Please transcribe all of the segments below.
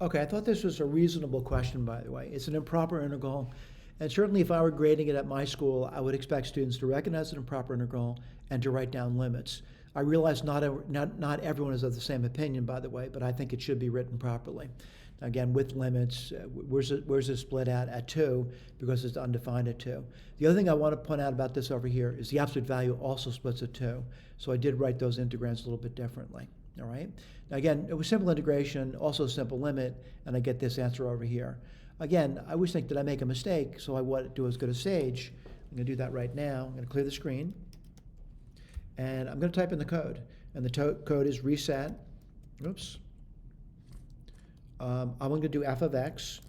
Okay, I thought this was a reasonable question, by the way. It's an improper integral, and certainly if I were grading it at my school, I would expect students to recognize an improper integral and to write down limits. I realize not everyone is of the same opinion, by the way, but I think it should be written properly. Again, with limits, where's it split at 2 because it's undefined at 2. The other thing I want to point out about this over here is the absolute value also splits at 2. So I did write those integrands a little bit differently. All right. Now again, it was simple integration, also simple limit, and I get this answer over here. Again, I always think, did I make a mistake? So I want to do as good as Sage. I'm going to do that right now. I'm going to clear the screen, and I'm going to type in the code. And the code is reset. Oops. I'm going to do f of x.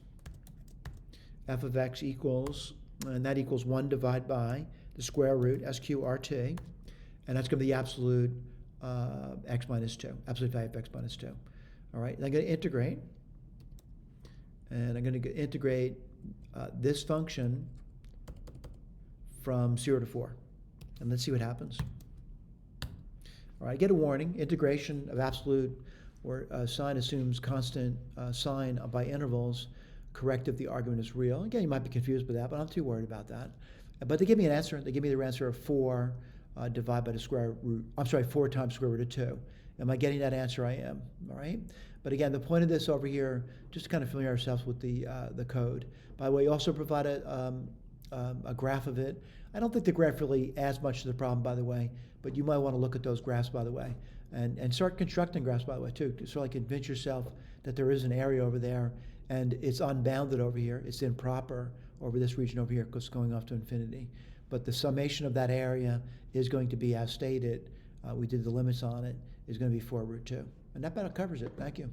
F of x equals, and that equals 1 divided by the square root, sqrt, and that's going to be the absolute x minus 2, absolute value of x minus 2. All right, and I'm going to integrate, and I'm going to integrate this function from 0 to 4. And let's see what happens. All right, I get a warning, integration of absolute or sign assumes constant sign by intervals, correct if the argument is real. Again, you might be confused by that, but I'm not too worried about that. But they give me an answer. They give me the answer of 4 divided by the square root. I'm sorry, 4 times square root of 2. Am I getting that answer? I am. All right. But again, the point of this over here, just to kind of familiarize ourselves with the code. By the way, you also provide a graph of it. I don't think the graph really adds much to the problem, by the way, but you might want to look at those graphs, by the way, and start constructing graphs, by the way, too, to sort of convince yourself that there is an area over there and it's unbounded over here. It's improper over this region over here because it's going off to infinity. But the summation of that area is going to be as stated. We did the limits on it, is going to be 4 root 2. And that about covers it. Thank you.